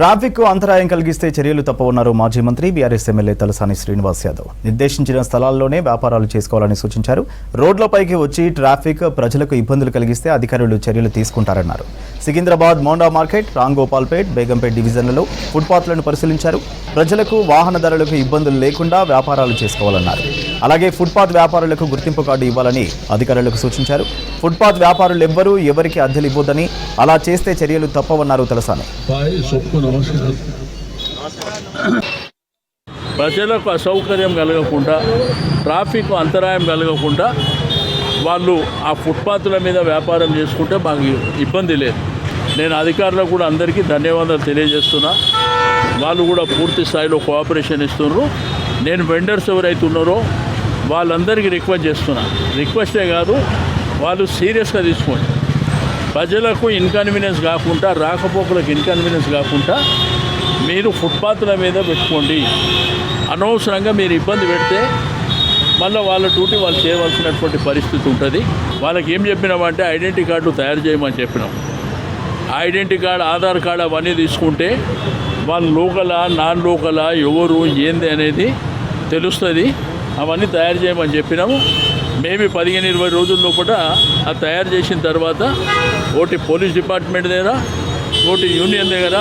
Traffic అంతరాయం కలిగిస్తే చర్యలు తప్పవన్నారు మాజీ మంత్రి బీఆర్ఎస్ ఎమ్మెల్యే తలసాని శ్రీనివాస్ యాదవ్. నిర్దేశించిన స్థలాల్లోనే వ్యాపారాలు చేసుకోవాలని సూచించారు. రోడ్లపైకి వచ్చి ట్రాఫిక్ ప్రజలకు ఇబ్బందులు కలిగిస్తే అధికారులు చర్యలు తీసుకుంటారన్నారు. సికింద్రాబాద్ మోండా మార్కెట్, రాంగోపాల్పేట్, బేగంపేట్ డివిజన్లలో ఫుట్పాత్లను పరిశీలించారు. ప్రజలకు వాహనదారులకు ఇబ్బందులు లేకుండా వ్యాపారాలు చేసుకోవాలన్నారు. అలాగే ఫుట్పాత్ వ్యాపారులకు గుర్తింపు కార్డు ఇవ్వాలని అధికారులకు సూచించారు. ఫుట్పాత్ వ్యాపారులు ఎవ్వరూ ఎవరికి అద్దెలు ఇవ్వొద్దని, అలా చేస్తే చర్యలు తప్పవన్నారు తలసాని. ప్రజలకు అసౌకర్యం కలగకుండా, ట్రాఫిక్ అంతరాయం కలగకుండా వాళ్ళు ఆ ఫుట్పాత్ల మీద వ్యాపారం చేసుకుంటే మాకు ఇబ్బంది లేదు. నేను అధికారులకు కూడా అందరికీ ధన్యవాదాలు తెలియజేస్తున్నా. వాళ్ళు కూడా పూర్తి స్థాయిలో కోఆపరేషన్ ఇస్తున్నారు. నేను వెండర్స్ ఎవరైతే ఉన్నారో వాళ్ళందరికీ రిక్వెస్ట్ చేస్తున్నా. రిక్వెస్టే కాదు, వాళ్ళు సీరియస్గా తీసుకోండి. ప్రజలకు ఇన్కన్వీనియన్స్ కాకుండా, రాకపోకలకు ఇన్కన్వీనియన్స్ కాకుండా మీరు ఫుట్పాత్ల మీద పెట్టుకోండి. అనవసరంగా మీరు ఇబ్బంది పెడితే మళ్ళీ వాళ్ళ డ్యూటీ వాళ్ళు చేయవలసినటువంటి పరిస్థితి ఉంటుంది. వాళ్ళకి ఏం చెప్పినామంటే ఐడెంటిటీ కార్డు తయారు చేయమని చెప్పినాం. ఐడెంటిటీ కార్డు, ఆధార్ కార్డు అవన్నీ తీసుకుంటే వాళ్ళు లోకలా నాన్ లోకలా ఎవరు ఏంది అనేది తెలుస్తుంది. అవన్నీ తయారు చేయమని చెప్పినాము. మేబీ 15-20 రోజుల లోపల అది తయారు చేసిన తర్వాత ఒకటి పోలీస్ డిపార్ట్మెంట్ దగ్గర, ఒకటి యూనియన్ దగ్గర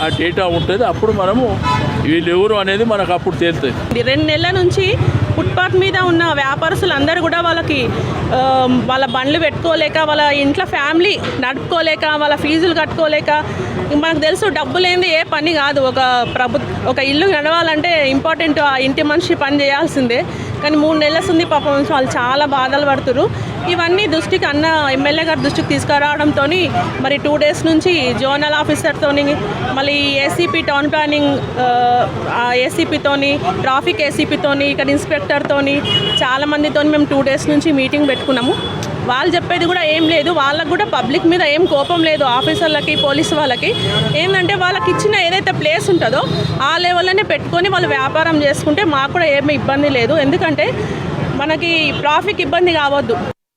ఆ డేటా ఉంటుంది. అప్పుడు మనము వీళ్ళు ఎవరు అనేది మనకు అప్పుడు తేలుతుంది. 2 నెలల నుంచి ఫుట్పాత్ మీద ఉన్న వ్యాపారస్తులు అందరూ కూడా వాళ్ళ బండ్లు పెట్టుకోలేక, వాళ్ళ ఇంట్లో ఫ్యామిలీ నడుపుకోలేక, వాళ్ళ ఫీజులు కట్టుకోలేక, మనకు తెలుసు డబ్బు లేనిది ఏ పని కాదు. ఒక ఇల్లు నడవాలంటే ఇంపార్టెంట్, ఆ ఇంటి మనిషి పని చేయాల్సిందే. కానీ 3 నెలల ఉంది పాపం వాళ్ళు చాలా బాధలు పడుతున్నారు. ఇవన్నీ దృష్టికి ఎమ్మెల్యే గారి దృష్టికి తీసుకురావడంతో మరి 2 డేస్ నుంచి జోనల్ ఆఫీసర్తో, మళ్ళీ ఏసీపీ టౌన్ ప్లానింగ్ ఏసీపీతోని, ట్రాఫిక్ ఏసీపీతోని, ఇక్కడ ఇన్స్పెక్టర్తోని చాలామందితో మేము 2 డేస్ నుంచి మీటింగ్ పెట్టుకున్నాము. వాళ్ళు చెప్పేది కూడా ఏం లేదు, వాళ్ళకు కూడా పబ్లిక్ మీద ఏం కోపం లేదు. ఆఫీసర్లకి, పోలీసు వాళ్ళకి ఏంటంటే వాళ్ళకి ఇచ్చిన ఏదైతే ప్లేస్ ఉంటుందో ఆ లెవెల్లోనే పెట్టుకొని వాళ్ళు వ్యాపారం చేసుకుంటే మాకు కూడా ఏమీ ఇబ్బంది లేదు. ఎందుకంటే మనకి ట్రాఫిక్ ఇబ్బంది కావద్దు.